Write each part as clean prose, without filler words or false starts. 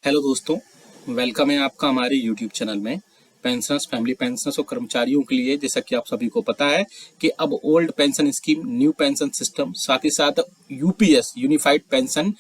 Hello दोस्तों, welcome है आपका हमारे यूट्यूब चैनल में। पेंशनर्स, फैमिली पेंशनर्स और कर्मचारियों के लिए जैसा कि आप सभी को पता है कि अब old pension scheme, new pension system, साथ ही साथ यूपीएस यूनिफाइड पेंशन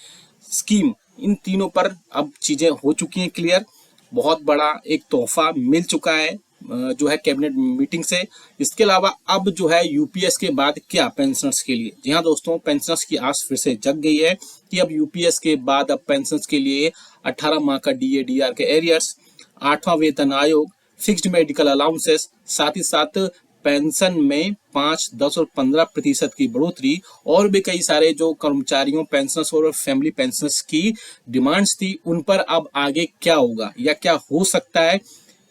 स्कीम, इन तीनों पर अब चीज़ें हो चुकी हैं क्लियर। बहुत बड़ा एक तोहफा मिल चुका है जो है कैबिनेट मीटिंग से। इसके अलावा अब जो है यूपीएस के बाद क्या पेंशनर्स के लिए, जी हाँ दोस्तों, पेंशनर्स की आस फिर से जग गई है कि अब यूपीएस के बाद अब पेंशनर्स के लिए 18 माह का डीए डीआर के एरियर्स, 8वां वेतन आयोग, फिक्स्ड मेडिकल अलाउंसेस, साथ ही साथ पेंशन में 5, 10 और 15% की बढ़ोतरी, और भी कई सारे जो कर्मचारियों, पेंशनर्स और फैमिली पेंशनर्स की डिमांड्स थी, उन पर अब आगे क्या होगा या क्या हो सकता है।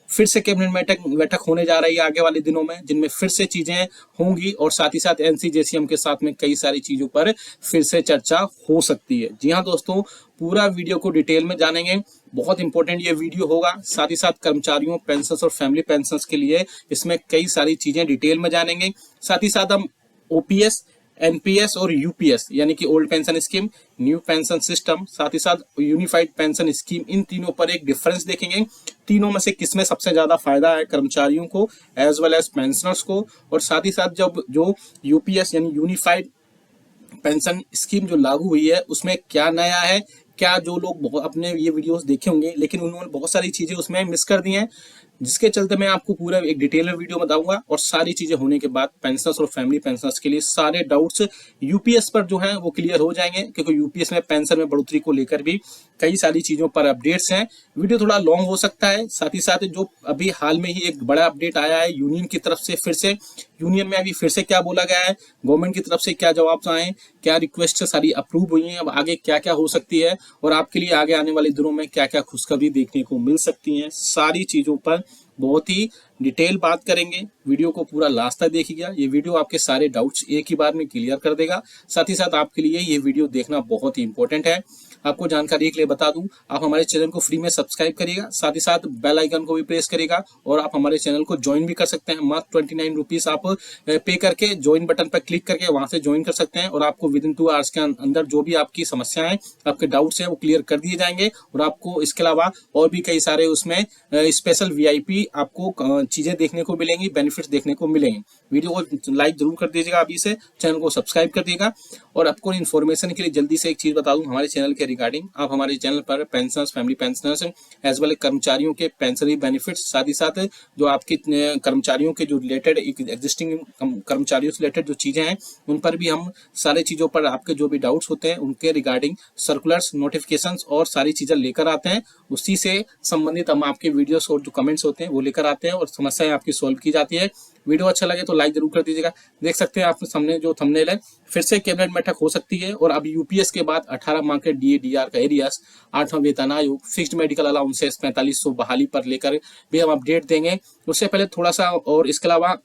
फिर से कैबिनेट बैठक होने जा रही है आगे वाले दिनों में, जिनमें फिर से चीजें होंगी और साथ ही साथ एनसीजेसीएम के साथ में कई सारी चीजों पर फिर से चर्चा हो सकती है। जी हाँ दोस्तों, पूरा वीडियो को डिटेल में जानेंगे। बहुत इंपॉर्टेंट ये वीडियो होगा। साथ ही साथ कर्मचारियों, पेंशनर्स और फैमिली पेंशनर्स के लिए इसमें कई सारी चीजें डिटेल में जानेंगे। साथ ही साथ हम ओपीएस, एनपीएस और यूपीएस यानी कि old pension scheme, new pension system, साथ ही साथ यूनिफाइड पेंशन स्कीम, इन तीनों पर एक डिफरेंस देखेंगे। तीनों में से किसमें सबसे ज्यादा फायदा है कर्मचारियों को एज वेल एज पेंशनर्स को, और साथ ही साथ जब जो यूपीएस यानी यूनिफाइड पेंशन स्कीम जो लागू हुई है उसमें क्या नया है। क्या जो लोग अपने ये वीडियोस देखे होंगे लेकिन उन्होंने बहुत सारी चीजें उसमें मिस कर दी हैं, जिसके चलते मैं आपको पूरा एक डिटेल में वीडियो बताऊंगा, और सारी चीजें होने के बाद पेंशनर्स और फैमिली पेंशनर्स के लिए सारे डाउट्स यूपीएस पर जो है वो क्लियर हो जाएंगे, क्योंकि यूपीएस में पेंशन में बढ़ोतरी को लेकर भी कई सारी चीजों पर अपडेट्स हैं। वीडियो थोड़ा लॉन्ग हो सकता है। साथ ही साथ जो अभी हाल में ही एक बड़ा अपडेट आया है यूनियन की तरफ से, फिर से यूनियन में अभी फिर से क्या बोला गया है, गवर्नमेंट की तरफ से क्या जवाब आए, क्या रिक्वेस्ट सारी अप्रूव हुई है, अब आगे क्या क्या हो सकती है, और आपके लिए आगे आने वाले दिनों में क्या क्या खुशखबरी देखने को मिल सकती है, सारी चीजों पर बहुत ही डिटेल बात करेंगे। वीडियो को पूरा लास्ट तक देखिएगा। ये वीडियो आपके सारे डाउट्स एक ही बार में क्लियर कर देगा। साथ ही साथ आपके लिए ये वीडियो देखना बहुत ही इंपॉर्टेंट है। आपको जानकारी के लिए बता दूं, आप हमारे चैनल को फ्री में सब्सक्राइब करिएगा, साथ ही साथ बेल आइकन को भी प्रेस करिएगा, और आप हमारे चैनल को ज्वाइन भी कर सकते हैं। मात्र 29 रुपीज आप पे करके ज्वाइन बटन पर क्लिक करके वहां से ज्वाइन कर सकते हैं, और आपको विद इन 2 आवर्स के अंदर जो भी आपकी समस्याएं, आपके डाउट्स हैं वो क्लियर कर दिए जाएंगे, और आपको इसके अलावा और भी कई सारे उसमें स्पेशल वीआईपी आपको चीजें देखने को मिलेंगी, बेनिफिट्स देखने को मिलेंगे। वीडियो को लाइक जरूर कर दीजिएगा अभी से, चैनल को सब्सक्राइब कर दीजिएगा। और आपको इन्फॉर्मेशन के लिए जल्दी से एक चीज बता दूं हमारे चैनल के रिगार्डिंग, आप हमारे चैनल पर pensioners, family pensioners as well कर्मचारियों के पेंशनरी बेनिफिट्स, साथ ही साथ जो आपके कर्मचारियों के जो रिलेटेड एग्जिस्टिंग कर्मचारियों से रिलेटेड जो चीजें हैं उन पर भी हम सारी चीजों पर आपके जो भी डाउट्स होते हैं उनके रिगार्डिंग सर्कुलर्स, नोटिफिकेशंस और सारी चीजें लेकर आते हैं। उसी से संबंधित हम आपके वीडियोस और जो कमेंट्स होते हैं वो लेकर आते हैं, और समस्याएं आपकी सॉल्व की जाती है। वीडियो अच्छा लगे तो लाइक जरूर कर दीजिएगा। देख सकते हैं आप सामने जो थंबनेल है, फिर से कैबिनेट बैठक हो सकती है, और अब यूपीएस के बाद 18 माह के डीए डीआर का एरियस, 8वां वेतन आयोग, फिक्स्ड मेडिकल अलाउंसेस 4500 बहाली पर लेकर भी हम अपडेट देंगे। उससे पहले थोड़ा सा, और इसके अलावा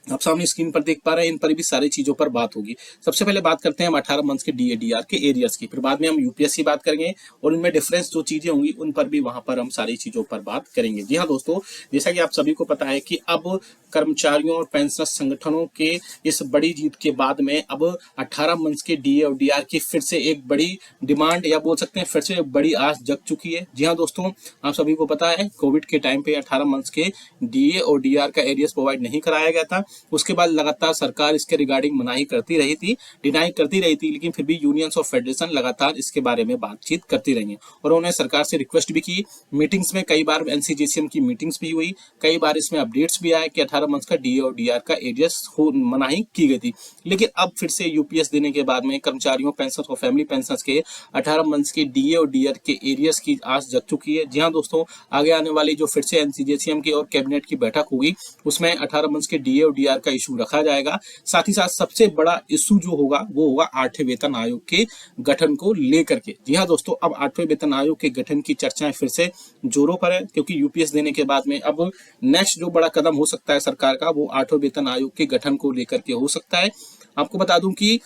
आप सामने स्क्रीन पर देख पा रहे हैं, इन पर भी सारी चीजों पर बात होगी। सबसे पहले बात करते हैं हम 18 मंथ्स के डीएडीआर के एरियर्स की, फिर बाद में हम यूपीएस की बात करेंगे, और इनमें डिफरेंस जो चीजें होंगी उन पर भी वहां पर हम सारी चीजों पर बात करेंगे। जी हाँ दोस्तों, जैसा कि आप सभी को पता है कि अब कर्मचारियों और पेंशनर संगठनों के इस बड़ी जीत के बाद में अब 18 मंथ्स के डीए और डीआर की फिर से एक बड़ी डिमांड, या बोल सकते हैं फिर से एक बड़ी आस जग चुकी है। जी हाँ दोस्तों, आप सभी को पता है कोविड के टाइम पे 18 मंथ्स के डीए और डीआर का एरियर्स प्रोवाइड नहीं कराया गया था। उसके बाद लगातार सरकार इसके रिगार्डिंग मनाही करती रही थी, डिनाई करती रही थी, लेकिन फिर भी यूनियंस और फेडरेशन लगातार इसके बारे में बातचीत करती रही हैं, और उन्होंने सरकार से रिक्वेस्ट भी की। मीटिंग्स में कई बार एनसीजीसीएम की मीटिंग्स भी हुई, कई बार इसमें अपडेट्स भी आए कि 18 मंथ का डीए और डीआर का एरियस मनाही की गई थी। लेकिन अब फिर से यूपीएस देने के बाद में कर्मचारियों, पेंशन और फैमिली पेंशन के 18 मंथ के डीए और डीआर के एरियस की आस जग चुकी है। जी हाँ दोस्तों, आगे आने वाली जो फिर से एनसीजीसीएम की और कैबिनेट की बैठक होगी उसमें 18 मंथ के डीए और डीआर का इशू रखा जाएगा। साथ ही साथ सबसे बड़ा इशू जो होगा वो होगा 8वें वेतन आयोग के गठन को लेकर के। जी हाँ दोस्तों, अब 8वें वेतन आयोग के गठन की चर्चाएं फिर से जोरों पर है, क्योंकि यूपीएस देने के बाद में अब नेक्स्ट जो बड़ा कदम हो सकता है सरकार का वो 8वें वेतन आयोग के गठन को लेकर के हो सकता है। आपको बता दूं कि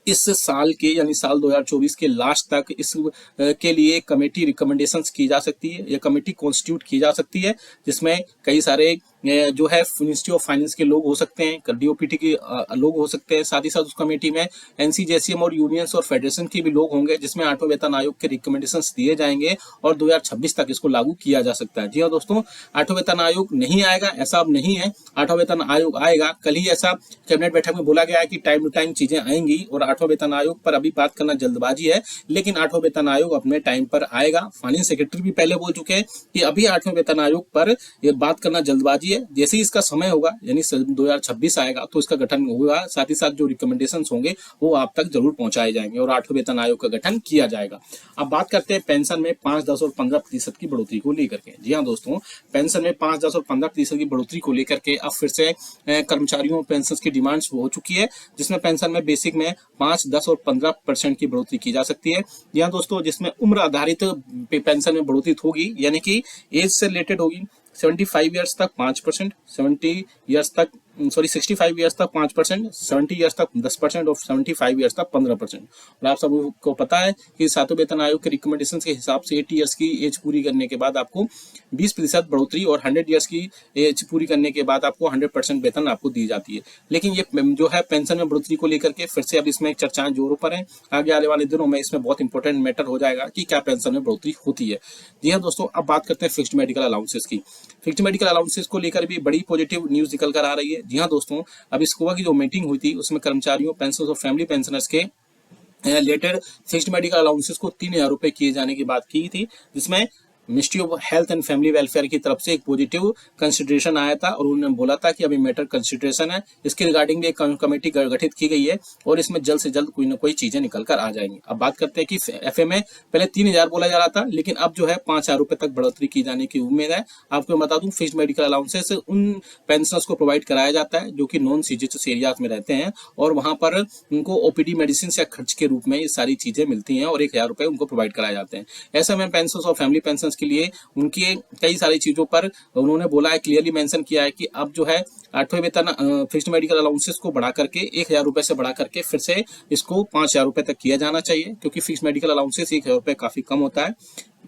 इस साल के यानी साल 2024 के लास्ट तक इस के लिए कमेटी रिकमेंडेशंस की जा सकती है, या कमेटी कॉन्स्टिट्यूट की जा सकती है, जिसमें कई सारे जो है मिनिस्ट्री ऑफ फाइनेंस के लोग हो सकते हैं, डीओपीटी के लोग हो सकते हैं, साथ ही साथ उस कमेटी में एनसीजेसीएम और यूनियंस और फेडरेशन के भी लोग होंगे, जिसमें 8वें वेतन आयोग के रिकमेंडेशंस दिए जाएंगे और 2026 तक इसको लागू किया जा सकता है। जी हाँ दोस्तों, 8वां वेतन आयोग नहीं आएगा ऐसा अब नहीं है, 8वां वेतन आयोग आएगा। कल ही ऐसा कैबिनेट बैठक में बोला गया है कि टाइम टू टाइम चीजें आएंगी और 8वां वेतन आयोग पर अभी बात करना जल्दबाजी है, लेकिन 8वां वेतन आयोग अपने टाइम पर आएगा। फाइनेंस सेक्रेटरी भी पहले बोल चुके हैं कि अभी 8वें वेतन आयोग पर ये बात करना जल्दबाजी है, जैसे ही इसका समय होगा यानी 2026 आएगा तो इसका गठन होगा, साथ ही साथ जो रिकमेंडेशंस होंगे वो आप तक जरूर पहुंचाए जाएंगे और 8वें वेतन आयोग का गठन किया जाएगा। अब बात करते हैं पेंशन में 5, 10 और 15% की बढ़ोतरी को लेकर के। जी हाँ दोस्तों, पेंशन में 5, 10 और 15% की बढ़ोतरी को लेकर के अब फिर से कर्मचारियों पेंशन की डिमांड्स हो चुकी है, जिसमें पेंशन में बेसिक में 5, 10 और 15% की बढ़ोतरी की जा सकती है। यहाँ दोस्तों, जिसमें उम्र आधारित पेंशन में बढ़ोतरी होगी, यानी कि एज से रिलेटेड होगी। 75 ईयर्स तक 5%, 65 ईयर्स तक 5%, 70 ईयर्स तक 10% और 75 ईयर्स तक 15%। और आप सबको पता है कि 7वें वेतन आयोग के रिकमेंडेशन के हिसाब से 80 ईयर्स की एज पूरी करने के बाद आपको 20% बढ़ोतरी और 100 ईयर्स की एज पूरी करने के बाद आपको 100% वेतन आपको दी जाती है। लेकिन ये जो है पेंशन में बढ़ोतरी को लेकर के फिर से अब इसमें चर्चाएं जोरों पर हैं। आगे आने वाले दिनों में इसमें बहुत इंपॉर्टेंट मैटर हो जाएगा कि क्या पेंशन में बढ़ोतरी होती है। जी हाँ दोस्तों, अब बात करते हैं फिक्स्ड मेडिकल अलाउंसेस की। फिक्स्ड मेडिकल अलाउंसेस को लेकर भी बड़ी पॉजिटिव न्यूज निकल कर आ रही है। जी हाँ दोस्तों, अब इस की जो मीटिंग हुई थी उसमें कर्मचारियों, पेंशनर्स और फैमिली पेंशनर्स के रिलेटेड फिक्स्ड मेडिकल अलाउंसेस को 3000 रुपए किए जाने की बात की थी, जिसमें ministry of health and family welfare की तरफ से एक पॉजिटिव कंसिडरेशन आया था और उन्होंने बोला था कि अभी मैटर कंसिडरेशन है, इसके रिगार्डिंग भी एक कमेटी गठित की गई है और इसमें जल्द से जल्द कोई ना कोई चीजें निकल कर आ जाएंगी। अब बात करते हैं कि एफए में पहले 3000 बोला जा रहा था, लेकिन अब जो है 5000 रुपए तक बढ़ोतरी की जाने की उम्मीद है। आपको बता दूं, फिक्स्ड मेडिकल अलाउंसेस उन पेंशनर्स को प्रोवाइड कराया जाता है जो कि नॉन सीजीएचएस एरियाज में रहते हैं और वहां पर उनको ओपीडी मेडिसिन या खर्च के रूप में ये सारी चीजें मिलती हैं और 1000 रुपए उनको प्रोवाइड कराए जाते हैं। ऐसे में पेंशनर्स और फैमिली पेंशन के लिए उनकी कई सारी चीजों पर उन्होंने बोला है, क्लियरली मेंशन किया है कि अब जो है 8वें वेतन फिक्स्ड मेडिकल अलाउंसेस को बढ़ा करके 1000 रुपए से बढ़ा करके फिर से इसको 5000 रुपए तक किया जाना चाहिए, क्योंकि फिक्स्ड मेडिकल अलाउंसेस 1000 रुपए काफी कम होता है।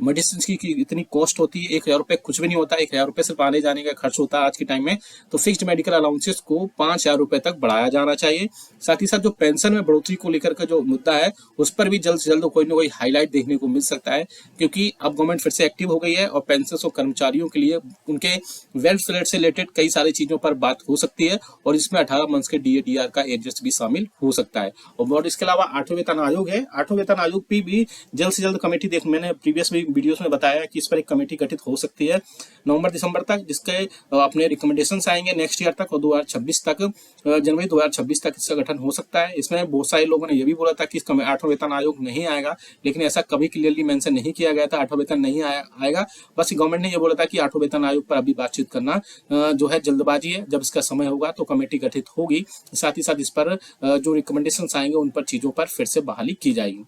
मेडिसिन की इतनी कॉस्ट होती है, 1000 रुपए कुछ भी नहीं होता, 1000 रुपए सिर्फ आने जाने का खर्च होता है आज के टाइम में। तो फिक्स्ड मेडिकल अलाउंसेस को 5000 रुपए तक बढ़ाया जाना चाहिए। साथ ही साथ जो पेंशन में बढ़ोतरी को लेकर का जो मुद्दा है उस पर भी जल्द से जल्द कोई ना कोई हाईलाइट देखने को मिल सकता है, क्योंकि अब गवर्नमेंट फिर से एक्टिव हो गई है और पेंशन और कर्मचारियों के लिए उनके वेल्फेयर से रिलेटेड कई सारी चीजों पर बात हो सकती है और इसमें 18 मंथ्स के डीए-डीआर का एडजस्ट भी शामिल हो सकता है। और इसके अलावा 8वें वेतन आयोग है, 8वें वेतन आयोग पे भी जल्द से जल्द कमेटी मैंने प्रीवियस वीडियोस में बताया कि इस पर एक कमेटी गठित हो सकती है नवंबर-दिसंबर तक, जिसके अपने रिकमेंडेशंस आएंगे नेक्स्ट ईयर तक और 2026 तक, जनवरी 2026 तक इसका गठन हो सकता है। इसमें बहुत सारे लोगों ने यह भी बोला था कि 8वां वेतन आयोग नहीं आएगा, लेकिन ऐसा कभी क्लियरली मेंशन नहीं किया गया था 8वां वेतन नहीं आएगा। बस गवर्नमेंट ने यह बोला था कि 8वां वेतन आयोग पर अभी बातचीत करना जो है जल्दबाजी है, जब इसका समय होगा तो कमेटी गठित होगी। साथ ही साथ इस पर जो रिकमेंडेशंस आएंगे उन पर चीजों पर फिर से बहाली की जाएगी।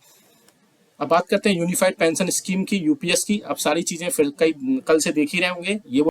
अब बात करते हैं यूनिफाइड पेंशन स्कीम की, यूपीएस की। अब सारी चीजें फिर कल से देख ही रहे होंगे। ये